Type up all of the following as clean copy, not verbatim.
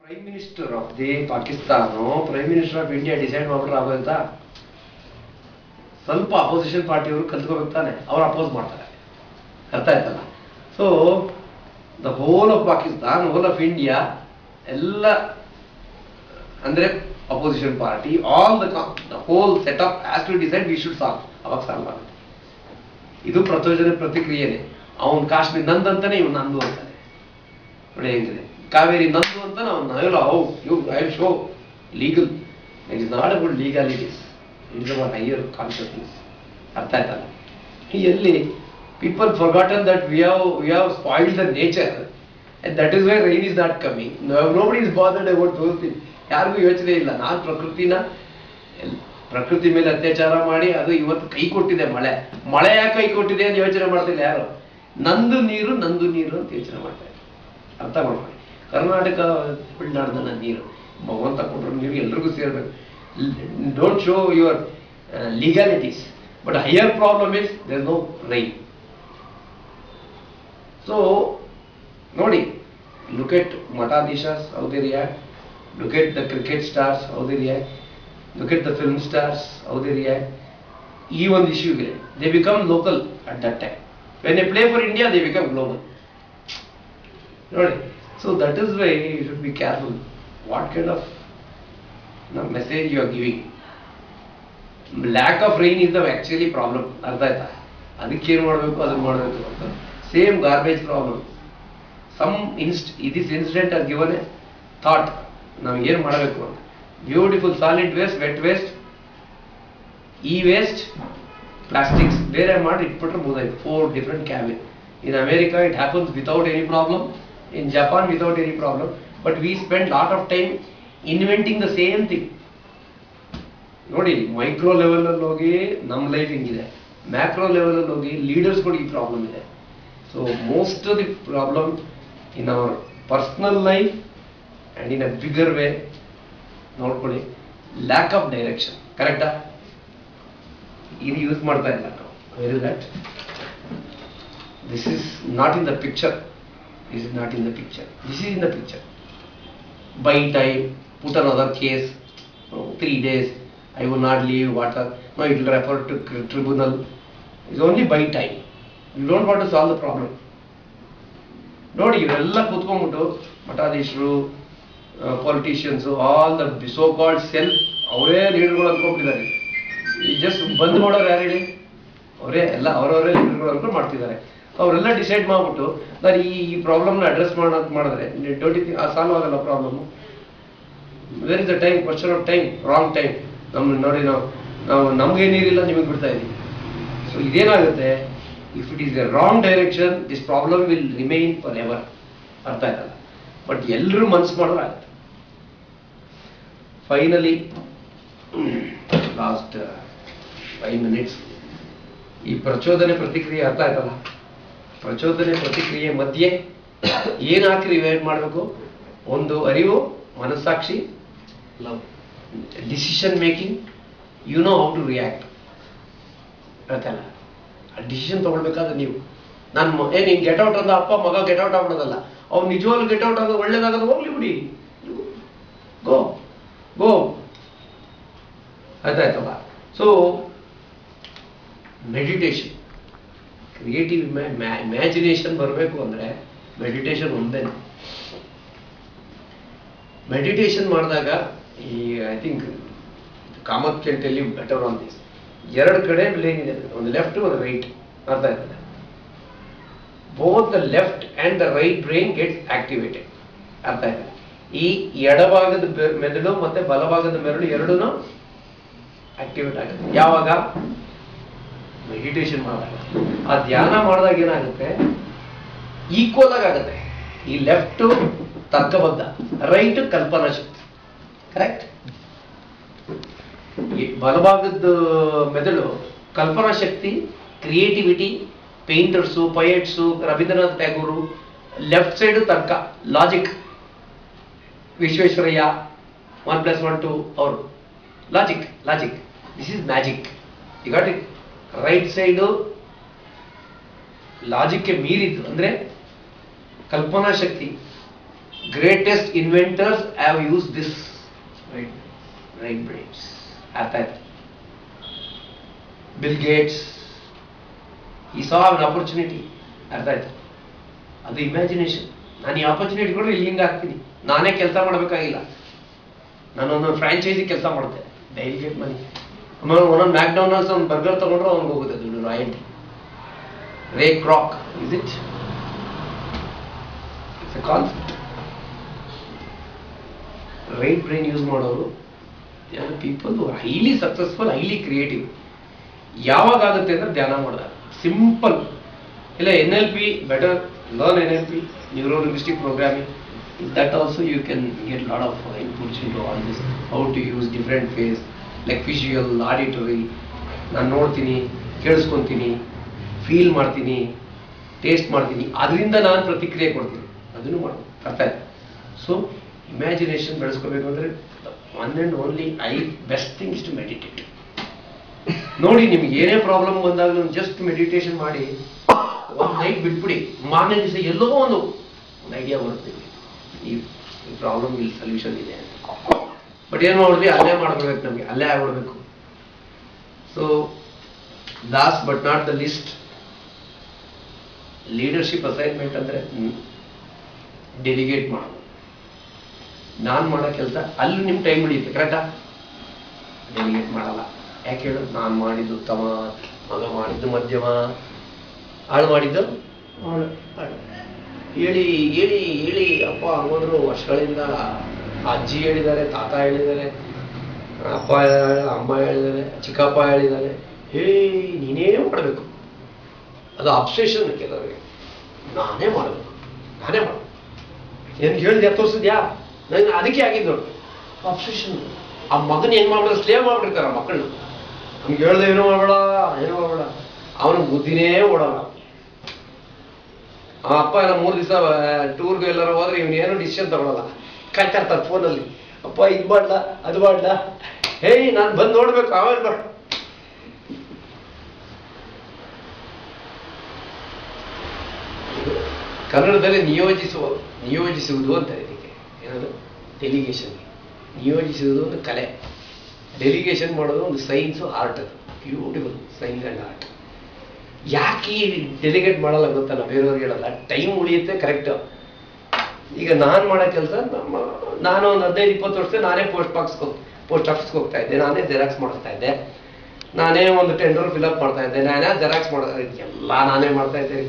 Prime minister of the Pakistan prime minister of India decide ಮಾಡ್ಬಿಟ್ರೆ ಆಗೋಯ್ತಾ? ಸ್ವಲ್ಪ opposition ಪಾರ್ಟಿಯವರು ಕಲ್ತ್ಕೋಬೇಕು ತಾನೆ, ಅವ್ರು ಅಪೋಸ್ ಮಾಡ್ತಾರೆ. ಅರ್ಥ ಆಯ್ತಲ್ಲ? So the whole of Pakistan, whole of India ಎಲ್ಲ ಅಂದ್ರೆ opposition party, all the whole set up has to decide we should solve. ಅವಾಗ ಸಾಲ್ವ್ ಆಗುತ್ತೆ. ಇದು ಪ್ರತಿಕ್ರಿಯೆನೆ. ಅವನ್ ಕಾಶ್ಮೀರ್ ನಂದಂತಾನೆ ಇವ್ ನಂದು ಅಂತಾನೆ. ನೋಡಿ ಹೆಂಗಿದೆ, ಕಾವೇರಿ ನಂದು ಅಂತ I show legal. It is not about ಲೀಗಾಲಿಟೀಸ್, it is about higher consciousness. ಅರ್ಥ ಆಯ್ತಲ್ಲ? ಎಲ್ಲಿ people forgotten that we have spoiled the nature and that is why rain is not coming. Nobody is bothered about those things. ಯಾರಿಗೂ ಯೋಚನೆ ಇಲ್ಲ. ನಾನು ಪ್ರಕೃತಿ ಮೇಲೆ ಅತ್ಯಾಚಾರ ಮಾಡಿ ಅದು ಇವತ್ತು ಕೈ ಕೊಟ್ಟಿದೆ. ಮಳೆ ಯಾಕೆ ಕೈ ಕೊಟ್ಟಿದೆ ಅಂತ ಯೋಚನೆ ಮಾಡ್ತಿಲ್ಲ ಯಾರು. ನಂದು ನೀರು ಅಂತ ಯೋಚನೆ ಮಾಡ್ತಾರೆ. ಅರ್ಥ ಮಾಡ್ಕೊಳ್ಳಿ. ಕರ್ನಾಟಕ ತಮಿಳ್ನಾಡಿನ ನೀರು ಭಗವಂತ ಕೊಟ್ಟರು ನೀರು ಎಲ್ರಿಗೂ ಸೇರ್ಬೇಕು. Don't show your legalities, but higher problem is there no rain. So ನೋಡಿ, look at Matadishas, how they react. Look at the cricket stars, how they react. Look at the film stars, how they react. Even issue, they become local at that time. When they play for India, they become global. Right? So that is why you should be careful. What kind of message you are giving? Lack of rain is the actually problem. Artha aita? Adikku ಏನು ಮಾಡಬೇಕು ಅದನ್ನ ಮಾಡಬೇಕು ಅಂತ. Same garbage problem. This incident has given a thought. ನಾವು ಏನು ಮಾಡಬೇಕು ಅಂತ. Beautiful solid waste, vet waste, waste, plastics ಬೇರೆ ಮಾಡಿ ಇಟ್ಬಿಟ್ರೆ ಮುಗಿದಾಯ್ತು. 4 different cabin. In America it happens without any problem. In Japan without any problem. But we spend lot of time inventing the same thing. ನೋಡಿ, micro level ಅಲ್ಲಿ ಹೋಗಿ ನಮ್ಮ life ಹಿಂಗಿದೆ, macro level ಅಲ್ಲಿ ಹೋಗಿ ಲೀಡರ್ಸ್ಗಳು ಈ ಪ್ರಾಬ್ಲಮ್ ಇದೆ. So most of the problem in our personal life and in a bigger way, ನೋಡ್ಕೊಳ್ಳಿ, lack of direction. ಕರೆಕ್ಟಾ? ಇದು ಯೂಸ್ ಮಾಡ್ತಾ ಇಲ್ಲ ನಾವು. Where is that? This is not in the picture. This is not in the picture. This is in the picture. Buy time, put another case, 3 days, I will not leave water. No, it will refer to tribunal. It's only buy time. You don't want to solve the problem. ನೋಡಿ, ಇವರೆಲ್ಲ ಕೂತ್ಕೊಂಡ್ಬಿಟ್ಟು ಮಠಾಧೀಶರು, politicians, all the so called self ಅವರೇ ಲೀಡರ್ಗಳು ಅನ್ಕೊಂಡ್ಬಿಟ್ಟಿದ್ದಾರೆ. ಈ just ಬಂದ್ ಮಾಡೋರು ಯಾರು ಹೇಳಿ? ಅವರೇ ಎಲ್ಲ ಅವರವರೇ ಲೀಡರ್ಗಳು ಅನ್ಕೊಂಡು ಮಾಡ್ತಿದ್ದಾರೆ. ಅವರೆಲ್ಲ ಡಿಸೈಡ್ ಮಾಡ್ಬಿಟ್ಟು ನಾನು ಈ ಪ್ರಾಬ್ಲಮ್ನ ಅಡ್ರೆಸ್ ಮಾಡಿದ್ರೆ ಸಾಲ್ವ್ ಆಗಲ್ಲ problem. Where is the time? Question of time, wrong time. ನೋಡಿ, ನಾವು ನಮ್ಗೆ ನೀರಿಲ್ಲ, ನಿಮಗೆ ಬಿಡ್ತಾ ಇದ್ದೀವಿ. So ಇದೇನಾಗುತ್ತೆ? If it is the wrong direction, this problem will remain forever. ಅರ್ಥ ಆಯ್ತಲ್ಲ? ಬಟ್ ಎಲ್ಲರೂ ಮನಸ್ಸು ಮಾಡಿದ್ರೆ ಆಗುತ್ತೆ. ಫೈನಲಿ ಲಾಸ್ಟ್ 5 minutes, ಈ ಪ್ರಚೋದನೆ ಪ್ರತಿಕ್ರಿಯೆ ಅರ್ಥ ಆಯ್ತಲ್ಲ? ಪ್ರಚೋದನೆ ಪ್ರತಿಕ್ರಿಯೆ ಮಧ್ಯೆ ಏನು ಹಾಕಿ ರಿವೈಡ್ ಮಾಡಬೇಕು? ಒಂದು ಅರಿವು, ಮನಸ್ಸಾಕ್ಷಿ, love, decision making, you know how to react. ಅರ್ಥಲ್ಲ? ಡಿಸಿಷನ್ ತಗೊಳ್ಬೇಕಾದ್ರೆ ನೀವು ನೀನ್ ಗೆಟ್ ಔಟ್ ಅಂದ ಅಪ್ಪ ಮಗ ಗೆಟ್ ಔಟ್ ಆಗ್ಬಿಡೋದಲ್ಲ. ಅವ್ನು ನಿಜವಾಗ್ಲೂ ಗೆಟ್ ಔಟ್ ಆಗೋದು ಒಳ್ಳೇದಾಗೋದು, ಹೋಗ್ಲಿ ಬಿಡಿ, ಗೋ ಗೋ. ಆಯ್ತಾಯ್ತಲ್ಲ? ಸೊ ಮೆಡಿಟೇಷನ್, ಕ್ರಿಯೇಟಿವ್ ಇಮ್ಯಾಜಿನೇಷನ್ ಬರಬೇಕು ಅಂದ್ರೆ ಮೆಡಿಟೇಷನ್ ಒಂದೇ. ಮೆಡಿಟೇಷನ್ ಮಾಡಿದಾಗ I think Kamath can tell you better on this. 2 ಕಡೆ ಬ್ಲೇನ್ ಇದೆ, ಒಂದು ಲೆಫ್ಟ್ ಒಂದು ರೈಟ್. ಅರ್ಥ ಆಯ್ತದೆ? Both the left and the right brain gets activated. ಅರ್ಥ ಆಯ್ತದೆ? ಈ ಎಡಭಾಗದ ಮೆದುಳು ಮತ್ತೆ ಬಲಭಾಗದ ಮೆದುಳು ಎರಡೂ ಆಕ್ಟಿವೇಟ್ ಆಗುತ್ತೆ. ಯಾವಾಗ? ಮೆಡಿಟೇಷನ್ ಮಾಡಿದಾಗ. ಆ ಧ್ಯಾನ ಮಾಡಿದಾಗ ಏನಾಗುತ್ತೆ? ಈಕ್ವಲ್ ಆಗುತ್ತೆ. ಈ ಲೆಫ್ಟ್ ತರ್ಕಬದ್ಧ, ರೈಟ್ ಕಲ್ಪನಾ ಶಕ್ತಿ. ಕರೆಕ್ಟ್? ಬಲಭಾಗದ ಮೆದುಳು ಕಲ್ಪನಾ ಶಕ್ತಿ, creativity, painters, poets, Rabindranath Tagore. Left side ತರ್ಕ, ಲಾಜಿಕ್, ವಿಶ್ವೇಶ್ವರಯ್ಯ, 1+1 2 ಅವರು logic. This is magic. You got it? Right side ಲಾಜಿಕ್ಗೆ ಮೀರಿದ್ದು ಅಂದ್ರೆ ಕಲ್ಪನಾ ಶಕ್ತಿ, greatest inventors have used this right brains. ಅರ್ಥ ಆಯ್ತು? Bill Gates he saw an opportunity. ಅರ್ಥ ಆಯ್ತು? ಅದು ಇಮ್ಯಾಜಿನೇಷನ್. ನಾನು ಈ ಆಪರ್ಚುನಿಟಿ ಕೂಡ ಇಲ್ಲಿಂದ ಹಾಕ್ತೀನಿ, ನಾನೇ ಕೆಲಸ ಮಾಡಬೇಕಾಗಿಲ್ಲ. ನಾನು ಒಂದೊಂದು ಫ್ರಾಂಚೈಸಿ ಕೆಲಸ ಮಾಡ್ತೆ, ಡೈಲಿ ಗೆಟ್ ಮನಿ. ಆಮೇಲೆ ಒಂದೊಂದು ಮ್ಯಾಕ್ಡೊನಾಲ್ಡ್ಸ್ ಒಂದು ಬರ್ಗರ್ ತಗೊಂಡ್ರೆ ಅವ್ನಿಗೆ ಹೋಗುತ್ತೆ ದುಡ್ಡು, royalty. Ray Kroc, is it? It's a concept. Right brain use ಮಾಡೋರು people highly successful, highly creative. ಯಾವಾಗ ಆಗುತ್ತೆ ಅಂದ್ರೆ ಧ್ಯಾನ ಮಾಡಿದಾಗ. ಸಿಂಪಲ್. ಇಲ್ಲ NLP, better learn NLP, neuro linguistic programming. That also you can get lot of inputs into all this, how to use different phase like visual, auditory. ನಾನು ನೋಡ್ತೀನಿ, ಕೇಳಿಸ್ಕೊಂತೀನಿ, feel ಮಾಡ್ತೀನಿ, taste ಮಾಡ್ತೀನಿ, ಅದರಿಂದ ನಾನು ಪ್ರತಿಕ್ರಿಯೆ ಕೊಡ್ತೀನಿ, ಅದನ್ನು ಮಾಡೋದು. ಅರ್ಥ ಆಯ್ತು? ಸೊ ಇಮ್ಯಾಜಿನೇಷನ್ ಬೆಳೆಸ್ಕೋಬೇಕು ಅಂದರೆ one and only best thing is to meditate. ನೋಡಿ, ನಿಮ್ಗೆ ಏನೇ ಪ್ರಾಬ್ಲಮ್ ಬಂದಾಗ ಜಸ್ಟ್ ಮೆಡಿಟೇಷನ್ ಮಾಡಿ ಒಂದು ನೈಟ್ ಬಿಟ್ಬಿಡಿ, ಮಾರನೇ ದಿವಸ ಎಲ್ಲೋ ಒಂದು ಐಡಿಯಾ ಬರುತ್ತೆ, ಈ ಪ್ರಾಬ್ಲಮ್ ಇಲ್ಲಿ ಸೊಲ್ಯೂಷನ್ ಇದೆ ಅಂತ. ಬಟ್ ಏನು ಮಾಡಿದ್ವಿ, ಅಲ್ಲೇ ಮಾಡ್ಕೋಬೇಕು, ನಮಗೆ ಅಲ್ಲೇ ಆಗ್ಬಿಡ್ಬೇಕು. So last but not the least, leadership assignment ಅಂದರೆ ಡೆಲಿಗೇಟ್ ಮಾಡೋದು. ನಾನು ಮಾಡೋ ಕೆಲಸ ಅಲ್ಲಿ ನಿಮ್ಮ ಟೈಮ್ ಹಿಡಿಯುತ್ತೆ, ಕರೆಕ್ಟಾ? ಡೆಲಿಗೇಟ್ ಮಾಡಲ್ಲ. ಯಾಕೆ ಹೇಳು? ನಾನು ಮಾಡಿದ್ದು ಉತ್ತಮ, ಮಗ ಮಾಡಿದ್ದು ಮಧ್ಯಮ, ಹಾಳು ಮಾಡಿದ್ದು ಹೇಳಿ ಹೇಳಿ ಹೇಳಿ ಅಪ್ಪ ಹಂಗೋದ್ರು ವರ್ಷಗಳಿಂದ. ಅಜ್ಜಿ ಹೇಳಿದ್ದಾರೆ, ತಾತ ಹೇಳಿದ್ದಾರೆ, ಅಪ್ಪ ಅಮ್ಮ ಹೇಳಿದ್ದಾರೆ, ಚಿಕ್ಕಪ್ಪ ಹೇಳಿದ್ದಾರೆ. ನೀನೇ ಮಾಡಬೇಕು. ಅದು ಅಬ್ಸೆಷನ್ ಕೆಲವರಿಗೆ. ನಾನೇ ಮಾಡಬೇಕು, ನಾನೇ ಮಾಡಬೇಕು. ಏನು ಹೇಳಿದೆ ತೋರಿಸಿದ್ಯಾ? ನನಗೆ ಅದಕ್ಕೆ ಆಗಿದ್ದು ನೋಡಿ ಅಬ್ಸೆಷನ್. ಆ ಮಗನ ಹೆಂಗ್ ಮಾಡ್ಬಿಡ, ಸ್ಲೇವ್ ಮಾಡ್ಬಿಡ್ತಾರೆ ಆ ಮಕ್ಕಳನ್ನ. ನಮ್ಗೆ ಹೇಳ್ದೆ ಏನೋ ಮಾಡಬೇಡ, ಏನೋ ಮಾಡಬೇಡ, ಅವನ ಬುದ್ಧಿನೇ ಓಡಲ್ಲ. ಆ ಅಪ್ಪ ಎಲ್ಲ 3 ದಿವಸ ಟೂರ್ಗೆ ಎಲ್ಲರೂ ಹೋದ್ರೆ ಇವನೇನು ಡಿಸಿಷನ್ ತಗೊಳಲ್ಲ, ಕಾಯ್ತಾ ಇರ್ತಾರೆ ಫೋನಲ್ಲಿ. ಅಪ್ಪ ಇದು ಮಾಡ್ಲ, ಅದು ಮಾಡ್ಲ, ನಾನು ಬಂದು ನೋಡ್ಬೇಕು, ಆಮೇಲೆ ಬರ್. ಕನ್ನಡದಲ್ಲಿ ನಿಯೋಜಿಸುವುದು ಅಂತ ಇದಕ್ಕೆ. ಏನದು? ಡೆಲಿಗೇಷನ್. ನಿಯೋಜಿಸುವುದು ಒಂದು ಕಲೆ, ಡೆಲಿಗೇಷನ್ ಮಾಡೋದು ಒಂದು ಸೈನ್ಸು, ಆರ್ಟ್. ಅದು ಬ್ಯೂಟಿಫುಲ್ ಸೈನ್ಸ್ ಆ್ಯಂಡ್ ಆರ್ಟ್. ಯಾಕೆ ಈ ಡೆಲಿಗೇಟ್ ಮಾಡಲ್ಲ ಗೊತ್ತಲ್ಲ, ಬೇರೆಯವ್ರಿಗೆ ಹೇಳಲ್ಲ, ಟೈಮ್ ಉಳಿಯುತ್ತೆ. ಕರೆಕ್ಟ್. ಈಗ ನಾನು ಮಾಡೋ ಕೆಲಸ, ನಾನು ಒಂದು 15-20 ವರ್ಷ ನಾನೇ ಪೋಸ್ಟ್ ಆಫೀಸ್ಗೆ ಹೋಗ್ತಾ ಇದ್ದೆ, ನಾನೇ ಜೆರಾಕ್ಸ್ ಮಾಡಿಸ್ತಾ ಇದ್ದೆ, ನಾನೇ ಒಂದು ಟೆಂಡರ್ ಫಿಲಪ್ ಮಾಡ್ತಾ ಇದ್ದೆ, ನಾನೇ ಜೆರಾಕ್ಸ್ ಮಾಡೋದು, ಎಲ್ಲ ನಾನೇ ಮಾಡ್ತಾ ಇದ್ದೇನೆ.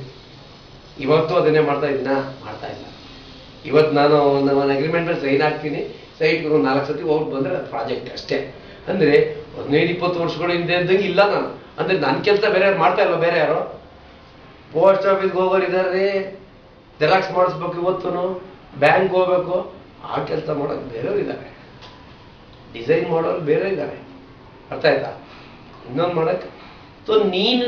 ಇವತ್ತು ಅದನ್ನೇ ಮಾಡ್ತಾ ಇದ್ದೀನಾ? ಮಾಡ್ತಾ ಇಲ್ಲ. ಇವತ್ತು ನಾನು ಒಂದು ಅಗ್ರಿಮೆಂಟ್ ಮೇಲೆ ಸೈನ್ ಹಾಕ್ತೀನಿ, ಸೈಟ್ಗೆ ಒಂದು 4 ಸತಿ ಹೋಗಿ ಬಂದರೆ ಅದು ಪ್ರಾಜೆಕ್ಟ್ ಅಷ್ಟೇ. ಅಂದರೆ 15-20 ವರ್ಷಗಳ ಹಿಂದೆ ಇದ್ದಂಗೆ ಇಲ್ಲ ನಾನು. ಅಂದರೆ ನನ್ನ ಕೆಲಸ ಬೇರೆ ಯಾರು ಮಾಡ್ತಾ ಇಲ್ಲ. ಬೇರೆ ಯಾರು ಪೋಸ್ಟ್ ಆಫೀಸ್ಗೆ ಹೋಗೋರಿದ್ದಾರೆ, ಜೆರಾಕ್ಸ್ ಮಾಡಿಸ್ಬೇಕು, ಇವತ್ತು ಬ್ಯಾಂಕ್ ಹೋಗ್ಬೇಕು, ಆ ಕೆಲಸ ಮಾಡೋದು ಬೇರೆಯವ್ರು ಇದ್ದಾರೆ, ಡಿಸೈನ್ ಮಾಡೋರು ಬೇರೆ ಇದ್ದಾರೆ. ಅರ್ಥ ಆಯ್ತಾ? ಇನ್ನೊಂದು ಮಾಡೋಕ್ಕೆ. ಸೊ ನಿನ್ನ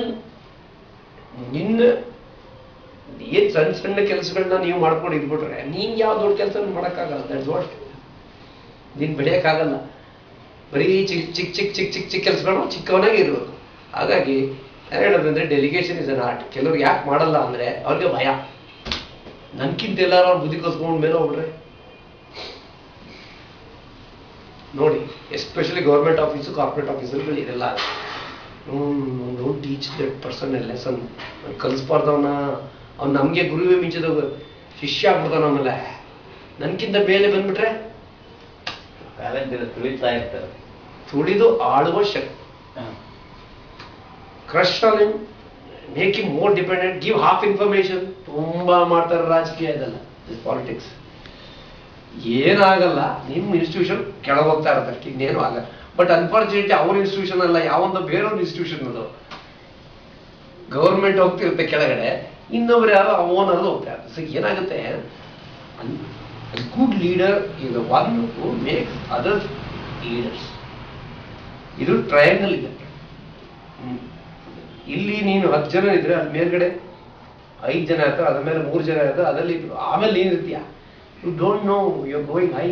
ಏನು ಸಣ್ಣ ಸಣ್ಣ ಕೆಲಸಗಳನ್ನ ನೀವು ಮಾಡ್ಕೊಂಡು ಇದ್ಬಿಟ್ರೆ ನೀನು ಯಾವ ದೊಡ್ಡ ಕೆಲಸ ಮಾಡೋಕ್ಕಾಗಲ್ಲ. That's what. ನೀನು ಬೆಳೆಯೋಕ್ಕಾಗಲ್ಲ. ಬರೀ ಚಿಕ್ಕ ಚಿಕ್ಕ ಚಿಕ್ಕ ಚಿಕ್ಕ ಚಿಕ್ಕ ಚಿಕ್ಕ ಕೆಲಸಗಳು ಚಿಕ್ಕವನಾಗೆ ಇರಬೇಕು. ಹಾಗಾಗಿ ನಾನು ಹೇಳೋದಂದ್ರೆ ಡೆಲಿಗೇಷನ್ ಇಸ್ ಅನ್ ಆರ್ಟ್. ಕೆಲವ್ರು ಯಾಕೆ ಮಾಡಲ್ಲ ಅಂದರೆ ಅವ್ರಿಗೆ ಭಯ. ನನ್ಕಿಂತ ಎಲ್ಲಾರು ಅವ್ರು ಬುದ್ಧಿ ಕಲ್ಸ್ಕೊಂಡು ಮೇಲೆ ಹೋಗ್ಬಿಟ್ರೆ ನೋಡಿ, ಎಸ್ಪೆಷಲಿ ಗೌರ್ಮೆಂಟ್ ಆಫೀಸು, ಕಾರ್ಪೊರೇಟ್ ಆಫೀಸಲ್ಲಿ ಇದೆಲ್ಲ. Don't teach that person a lesson. ಕಲಿಸ್ಬಾರ್ದು ಅವನ್ನ. ಅವ್ನು ನಮಗೆ ಗುರುವೇ ಮಿಂಚಿದ ಶಿಷ್ಯ ಆಗ್ಬಿಡ್ತಾನ. ಆಮೇಲೆ ನನ್ಕಿಂತ ಮೇಲೆ ಬಂದ್ಬಿಟ್ರೆ ತುಳಿತಾ ಇರ್ತಾರೆ. ತುಳಿದು ಆಳುವ ಶಕ್ತಿ. Crush on him, make him more dependent, give half information. ತುಂಬಾ ಮಾಡ್ತಾರೆ ರಾಜಕೀಯ, ಇದೆಲ್ಲ ಪಾಲಿಟಿಕ್ಸ್. ಏನಾಗಲ್ಲ, ನಿಮ್ಮ ಇನ್ಸ್ಟಿಟ್ಯೂಷನ್ ಕೆಳಗೆ ಹೋಗ್ತಾ ಇರುತ್ತೆ ಅಷ್ಟೇ, ಇನ್ನೇನು ಆಗಲ್ಲ. ಬಟ್ ಅನ್ಫಾರ್ಚುನೇಟ್ಲಿ ಅವ್ರ ಇನ್ಸ್ಟಿಟ್ಯೂಷನ್ ಅಲ್ಲ, ಯಾವೊಂದು ಬೇರೊಂದು ಇನ್ಸ್ಟಿಟ್ಯೂಷನ್ ಅದು. ಗೌರ್ಮೆಂಟ್ ಹೋಗ್ತಿರುತ್ತೆ ಕೆಳಗಡೆ, ಇನ್ನೊಬ್ರು ಯಾರೋ ಓನರ್ ಹೋಗ್ತಾ ಇರ್ತಾರೆ. ಸೊ ಏನಾಗುತ್ತೆ, good leader is the one who makes other leaders. ಇದು ಟ್ರಯಾಂಗಲ್ ಇದೆ. ಇಲ್ಲಿ ನೀನು 10 ಜನ ಇದ್ರೆ ಅಲ್ಲಿ ಮೇಲ್ಗಡೆ 5 ಜನ ಇರ್ತಾರೆ, ಅದ್ರ ಮೇಲೆ 3 ಜನ ಇರ್ತಾರೆ, ಅದರಲ್ಲಿ ಆಮೇಲೆ ನೀನು ಇರ್ತೀಯ. You don't know you are going high.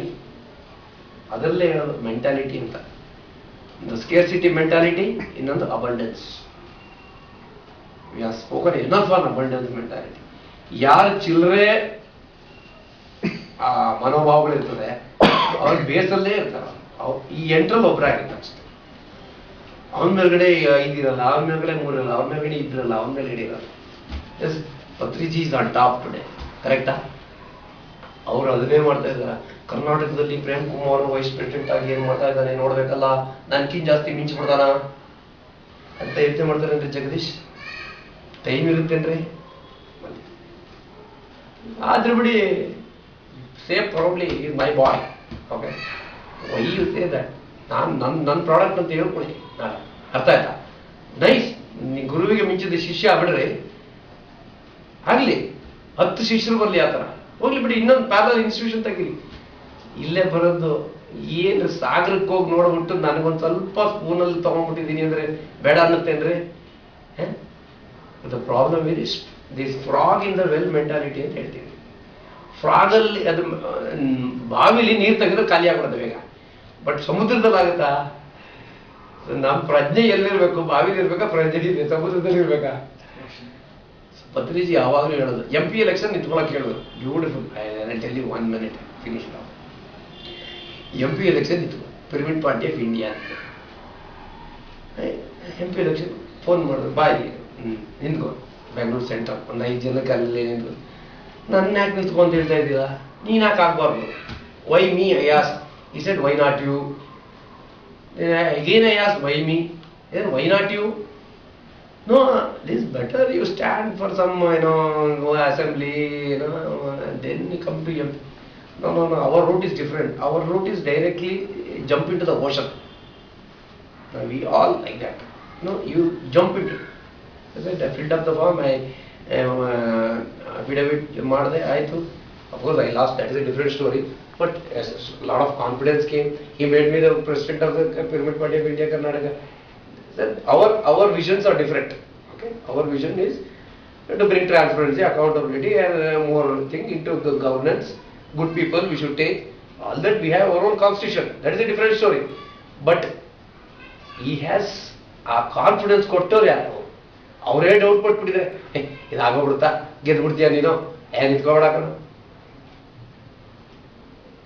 ಅದರಲ್ಲೇ ಹೇಳೋದು ಮೆಂಟಾಲಿಟಿ ಅಂತ. ಒಂದು ಸ್ಕೇರ್ಸಿಟಿ ಮೆಂಟಾಲಿಟಿ, ಇನ್ನೊಂದು abundance. We are spoken enough on abundance mentality. ಯಾರು ಚಿಲ್ಲರೆ ಆ ಮನೋಭಾವಗಳಿರ್ತದೆ, ಅವ್ರ ಬೇಸಲ್ಲೇ ಇರ್ತಾರೆ. ಈ ಎಂಟ್ರಲ್ಲಿ ಒಬ್ಬರಾಗಿರ್ತಾರೆ ಅಷ್ಟೇ. ಅವನ ಮೇಲ್ಗಡೆ 5 ಇರಲ್ಲ, ಅವನ ಮೇಲ್ಗಡೆ 3 ಇರಲ್ಲ, ಅವನ ಮೇಲ್ಗಡೆ 2 ಇರಲ್ಲ, ಅವನ ಮೇಲ್ಗಡೆ ಇರಲ್ಲ. Yes, Patriji is on top today, ಕರೆಕ್ಟಾ? ಅವರು ಅದನ್ನೇ ಮಾಡ್ತಾ ಇದ್ದಾರೆ. ಕರ್ನಾಟಕದಲ್ಲಿ ಪ್ರೇಮ್ ಕುಮಾರ್ ವೈಸ್ ಪ್ರೆಸಿಡೆಂಟ್ ಆಗಿ ಏನ್ ಮಾಡ್ತಾ ಇದ್ದಾನೆ ನೋಡ್ಬೇಕಲ್ಲ, ನನ್ಕಿಂತ ಜಾಸ್ತಿ ಮಿಂಚ್ಬಿಡ್ತಾನ ಅಂತ ಯೋಚನೆ ಮಾಡ್ತಾರೇನ್ರಿ ಜಗದೀಶ್? ಟೈಮ್ ಇರುತ್ತೇನ್ರಿ? ಆದ್ರೆ ಬಿಡಿ, safe probably is my boy. Okay, why you say that? ನನ್ನ ಪ್ರಾಡಕ್ಟ್ ಅಂತ ಹೇಳ್ಕೊಡಿ, ಅರ್ಥ ಆಯ್ತಾ? ನೈಸ್, ಗುರುವಿಗೆ ಮಿಂಚಿದ ಶಿಷ್ಯ ಆಗ್ಬಿಡ್ರಿ, ಆಗ್ಲಿ 10 ಶಿಷ್ಯರು ಬರ್ಲಿ, ಆ ಥರ ಹೋಗ್ಲಿ ಬಿಡಿ. ಇನ್ನೊಂದು ಪ್ಯಾರಲಲ್ ಇನ್ಸ್ಟಿಟ್ಯೂಷನ್ ತೆಗೀರಿ. ಇಲ್ಲೇ ಬರೋದು ಏನು, ಸಾಗರಕ್ಕೆ ಹೋಗಿ ನೋಡ್ಬಿಟ್ಟು ನನಗೊಂದು ಸ್ವಲ್ಪ ಸ್ಪೂನಲ್ಲಿ ತಗೊಂಡ್ಬಿಟ್ಟಿದ್ದೀನಿ ಅಂದ್ರೆ ಬೇಡ ಅನ್ನತ್ತೇನ್ರಿ? The problem is this frog in the well mentality ಅಂತ ಹೇಳ್ತೀವಿ. ಫ್ರಾಗಲ್ಲಿ ಅದು ಬಾವಿಲಿ ನೀರು ತೆಗೆದ್ರೆ ಖಾಲಿ ಆಗ್ಬಿಡೋದು ಬೇಗ. ಬಟ್ ಸಮುದ್ರದಲ್ಲಿ ಆಗುತ್ತಾ? ನಮ್ಮ ಪ್ರಜ್ಞೆ ಎಲ್ಲಿರ್ಬೇಕು? ಬಾವಿಲಿ ಇರ್ಬೇಕಾ, ಪ್ರಜ್ಞೆ ಸಮುದ್ರದಲ್ಲಿ ಇರ್ಬೇಕಾ? ಪತ್ರಿಜಿ ಯಾವಾಗಲೂ ಹೇಳೋದು, MP ಎಲೆಕ್ಷನ್ ನಿಂತ್ಕೊಳಕ್ಕೆ ಹೇಳೋದು. Beautiful, I tell you 1 minute finish. MP election ನಿಂತು ಪಿರಮಿಡ್ ಪಾರ್ಟಿ ಆಫ್ ಇಂಡಿಯಾ ಅಂತ MP ಎಲೆಕ್ಷನ್ ಫೋನ್ ಮಾಡಿದ್ರು, ಬಾಯಿ ನಿಂತ್ಕೊ ಬೆಂಗಳೂರು ಸೆಂಟ್ರಲ್ ಒಂದು 5 ಜನಕ್ಕೆ ಅಲ್ಲಿ ನಿಂತು. ನನ್ನ ಯಾಕೆ ನಿಂತ್ಕೊ ಅಂತ ಹೇಳ್ತಾ ಇದ್ದೀರಾ? ನೀನು ಯಾಕೆ ಆಗ್ಬಾರ್ದು? ವೈ ಮೀ ಐ ಆಸ್? He said why not you? Again I ಆಸ್ why me? Why not you? No, it is better you stand for some, assembly, and then you come to MP. No, our route is different. Our route is directly jump into the ocean. Now, we all like that. No, you jump into. I said, I filled up the form, I affidavit ಮಾಡಿದೆ, ಆಯಿತು. Of course, I lost, that is a different story. But a lot of confidence came. He made me the president of the Pyramid Party of India, Karnataka. Our visions are different. Okay, our vision is to bring transparency, accountability, and more thing into the governance. Good people we should take. All that we have our own constitution. That is a different story. But he has a confidence ಕೊಟ್ಟವ್ರು ಯಾರು? ಅವರೇ doubt ಪಟ್ಬಿಟ್ಟಿದ್ದಾರೆ. ಇದಾಗೋಗ್ಬಿಡುತ್ತಾ, ಗೆದ್ಬಿಡ್ತೀಯ ನೀನು, ನಿಂತ್ಕೊಬೇಡಾಕ.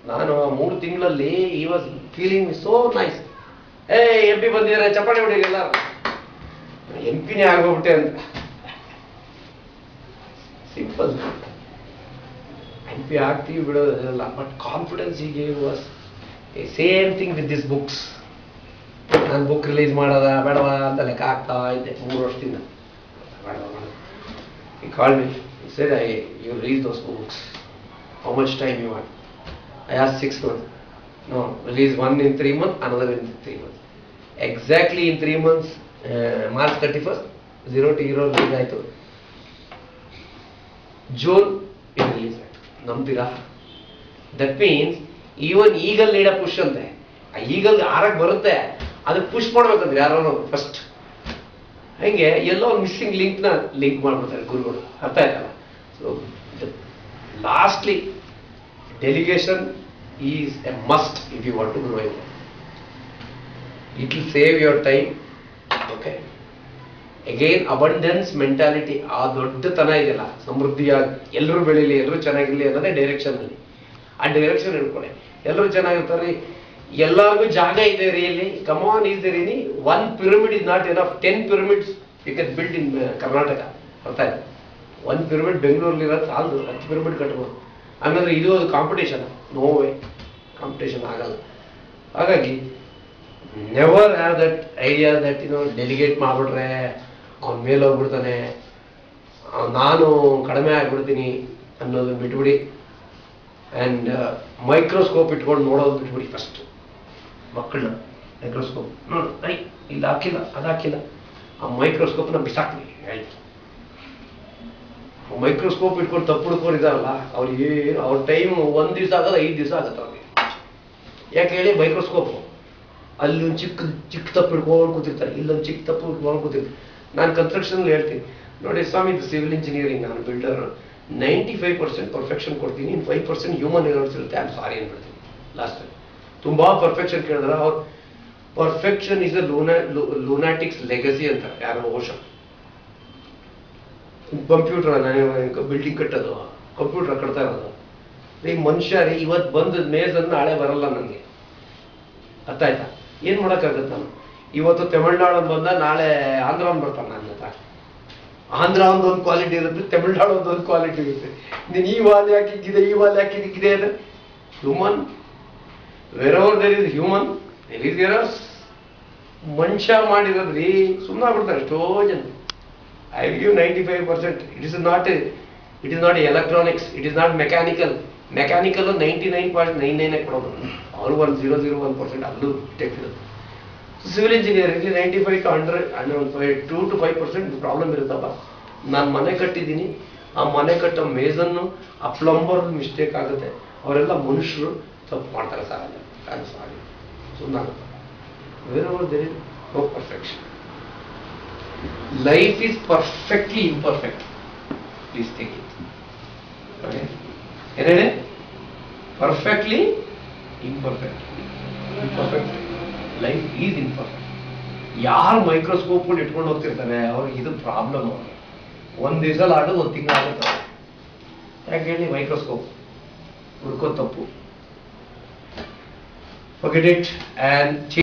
ನಾನು 3 ತಿಂಗಳಲ್ಲಿ he was feeling so nice. MP ಬಂದಿದ್ದಾರೆ, ಚಪ್ಪಾಳೆ ಹೊಡಿರಿ ಎಲ್ಲಾರು, MP ನೇ ಆಗೋಗ್ಬಿಟ್ಟೆ ಅಂತ. ಸಿಂಪಲ್, MP ಆಗ್ತೀವಿ ಬಿಡೋದಿಲ್ಲ. But confidence he gave us. Same thing with this books. ನಾನು ಬುಕ್ ರಿಲೀಸ್ ಮಾಡೋದ ಬೇಡವಾ ಅಂತ ಲೆಕ್ಕ ಆಗ್ತಾ ಇದ್ದೆ 3 ವರ್ಷದಿಂದ. He called me, he said, you read those books, how much time you want? I asked 6 months. No, release one in 3 months, another in 3 months. Exactly in 3 months, March 31st, 0 to hero release ಆಯಿತು. June it release ಆಯಿತು. ನಂಬ್ತೀರಾ? That means even eagle ನೀಡ push ಅಂತೆ. ಆ eagle ಆರಕ್ಕೆ ಬರುತ್ತೆ, ಅದಕ್ಕೆ push ಮಾಡ್ಬೇಕಂದ್ರೆ ಯಾರು ಫಸ್ಟ್. ಹಂಗೆ ಎಲ್ಲೋ ಒಂದು ಮಿಸ್ಸಿಂಗ್ ಲಿಂಕ್ ಮಾಡ್ಬಿಡ್ತಾರೆ ಗುರುಗಳು. ಅರ್ಥ ಆಯ್ತಲ್ಲ? So lastly delegation is a must if you want to grow in. It will save your time. Okay, again abundance mentality, ಆ ದೊಡ್ಡತನ ಇದೆಯಲ್ಲ, ಸಮೃದ್ಧಿಯಾಗಿ ಎಲ್ಲರೂ ಬೆಳೀಲಿ, ಎಲ್ಲರೂ ಚೆನ್ನಾಗಿರಲಿ ಅನ್ನೋದೇ ಡೈರೆಕ್ಷನ್ ಅಲ್ಲಿ. ಆ ಡೈರೆಕ್ಷನ್ ಹಿಡ್ಕೊಳ್ಳಿ. ಎಲ್ಲರೂ ಚೆನ್ನಾಗಿರ್ತಾರೆ, ಎಲ್ಲರಿಗೂ ಜಾಗ ಇದೆ really. Come on, is there any one pyramid is not enough? 10 pyramids you can build in Karnataka. ಅರ್ಥ ಆಯ್ತು? 1 pyramid ಬೆಂಗಳೂರಲ್ಲಿ ಇರೋದು ಸಾಲದು, 10 pyramid ಕಟ್ಬೋದು. ಹಂಗಂದ್ರೆ ಇದು ಅದು ಕಾಂಪಿಟೇಷನ್? ನೋ ವೇ, ಕಾಂಪಿಟೇಷನ್ ಆಗಲ್ಲ. ಹಾಗಾಗಿ never have that idea that delegate ಮಾಡಿಬಿಟ್ರೆ ಅವನ ಮೇಲೆ ಹೋಗ್ಬಿಡ್ತಾನೆ, ನಾನು ಕಡಿಮೆ ಆಗ್ಬಿಡ್ತೀನಿ ಅನ್ನೋದು ಬಿಟ್ಬಿಡಿ. ಆ್ಯಂಡ್ ಮೈಕ್ರೋಸ್ಕೋಪ್ ಇಟ್ಕೊಂಡು ನೋಡೋದು ಬಿಟ್ಬಿಡಿ. ಫಸ್ಟ್ ಮಕ್ಕಳನ್ನ ಮೈಕ್ರೋಸ್ಕೋಪ್ ನೋಡು, ಇಲ್ಲಿ ಹಾಕಿಲ್ಲ, ಅದು ಹಾಕಿಲ್ಲ, ಆ ಮೈಕ್ರೋಸ್ಕೋಪ್ನ ಬಿಸಾಕ್ಲಿ. ಆಯ್ತು, ಮೈಕ್ರೋಸ್ಕೋಪ್ ಇಟ್ಕೊಂಡು ತಪ್ಪು ಹುಡ್ಕೊಂಡಿದ್ದಾರಲ್ಲ ಅವ್ರಿಗೆ ಅವ್ರ ಟೈಮ್ 1 ದಿವಸ ಆಗೋದು 5 ದಿವಸ ಆಗುತ್ತೆ ಅವ್ರಿಗೆ. ಯಾಕೆ ಹೇಳಿ? ಮೈಕ್ರೋಸ್ಕೋಪ್ ಅಲ್ಲಿ ಒಂದು ಚಿಕ್ಕ ತಪ್ಪು ಹಿಡ್ಕೊಂಡು ಕೂತಿರ್ತಾರೆ, ಇಲ್ಲೊಂದು ಚಿಕ್ಕ ತಪ್ಪು ಹಿಡ್ಕೊಂಡು ಕೂತಿರ್ತಾರೆ. ನಾನು ಕನ್ಸ್ಟ್ರಕ್ಷನಲ್ಲಿ ಹೇಳ್ತೀನಿ ನೋಡಿ ಸ್ವಾಮಿ, ಇದು ಸಿವಿಲ್ ಇಂಜಿನಿಯರಿಂಗ್, ನಾನು ಬಿಲ್ಡರ್, 95% ಪರ್ಫೆಕ್ಷನ್ ಕೊಡ್ತೀನಿ, ಇನ್ನು 5% ಹ್ಯೂಮನ್ ಎರರ್ಸ್ ಇರುತ್ತೆ, ಐ ಆಮ್ ಸಾರಿ ಅಂದ್ಬಿಡ್ತೀನಿ ಲಾಸ್ಟ್. ತುಂಬ ಪರ್ಫೆಕ್ಷನ್ ಕೇಳಿದ್ರೆ ಅವ್ರು ಪರ್ಫೆಕ್ಷನ್ ಇಸ್ ಅ ಲೂನಾಟಿಕ್ಸ್ ಲೆಗಸಿ ಅಂತ ಯಾರೋ ಓಷನ್. ಕಂಪ್ಯೂಟರ್, ನಾನು ಬಿಲ್ಡಿಂಗ್ ಕಟ್ಟೋದು ಕಂಪ್ಯೂಟರ್ ಕಟ್ತಾ ಇರೋದು, ಈ ಮನುಷ್ಯ ರೀ ಇವತ್ತು ಬಂದ ಮೇಜ್ ನಾಳೆ ಬರಲ್ಲ ನನಗೆ, ಅರ್ಥ ಆಯ್ತಾ? ಏನ್ ಮಾಡೋಕ್ಕಾಗತ್ತೆ ನಾನು? ಇವತ್ತು ತಮಿಳ್ನಾಡು ಬಂದ ನಾಳೆ ಆಂಧ್ರ ಬರ್ತಾನೆ ನನ್ನ ಹತ್ರ. ಆಂಧ್ರ ಒಂದೊಂದು ಕ್ವಾಲಿಟಿ ಇರುತ್ತೆ, ತಮಿಳ್ನಾಡು ಒಂದೊಂದು ಕ್ವಾಲಿಟಿ ಇರುತ್ತೆ. ನೀನು ಈ ವಾಲ್ ಹಾಕಿಕ್ಕಿದೆ, ಈ ವಾಲ್ ಹಾಕಿಕ್ಕಿದೆ ಅಂದ್ರೆ human, wherever there is human there is errors. ಮನುಷ್ಯ ಮಾಡಿರೋದ್ರಿ ಸುಮ್ಮನೆ ಆಗ್ಬಿಡ್ತಾರೆ ಎಷ್ಟೋ ಜನ. I give 95%. It is not electronics, it is not mechanical. Mechanical 99.99 ಕೊಡೋದು, ಅವರು 0.001% ಅಲ್ಲೂ technical. Civil engineering 95 to 100 2 to 5% problem ಇರುತ್ತಪ್ಪ. ನಾನು ಮನೆ ಕಟ್ಟಿದ್ದೀನಿ, ಆ ಮನೆ ಕಟ್ಟೋ ಮೇಜನ್ನು ಆ ಪ್ಲಂಬರ್ ಮಿಸ್ಟೇಕ್ ಆಗುತ್ತೆ. ಅವರೆಲ್ಲ ಮನುಷ್ಯರು ತಪ್ಪು ಮಾಡ್ತಾರೆ ಸರ್, ಸಾರಿ ಸುಮ್ಮನಾಗುತ್ತೆ. Wherever there is no perfection. Life is perfectly imperfect. Please take it. Okay? ಏನೇನೆ? Perfectly imperfect. Imperfect. Life is imperfect. ಯಾರು ಮೈಕ್ರೋಸ್ಕೋಪ್ ಇಟ್ಕೊಂಡು ಹೋಗ್ತಿರ್ತಾರೆ ಅವ್ರಿಗೆ ಇದು ಪ್ರಾಬ್ಲಮ್. ಅವ್ರಿಗೆ ಒಂದ್ ದಿವಸ ಆಡೋದು ಒಂದು ತಿಂಗಳು ಆಗುತ್ತೆ. ಯಾಕೆ ಹೇಳಿ? ಮೈಕ್ರೋಸ್ಕೋಪ್ ಹುಡ್ಕೋ ತಪ್ಪು. Forget it and change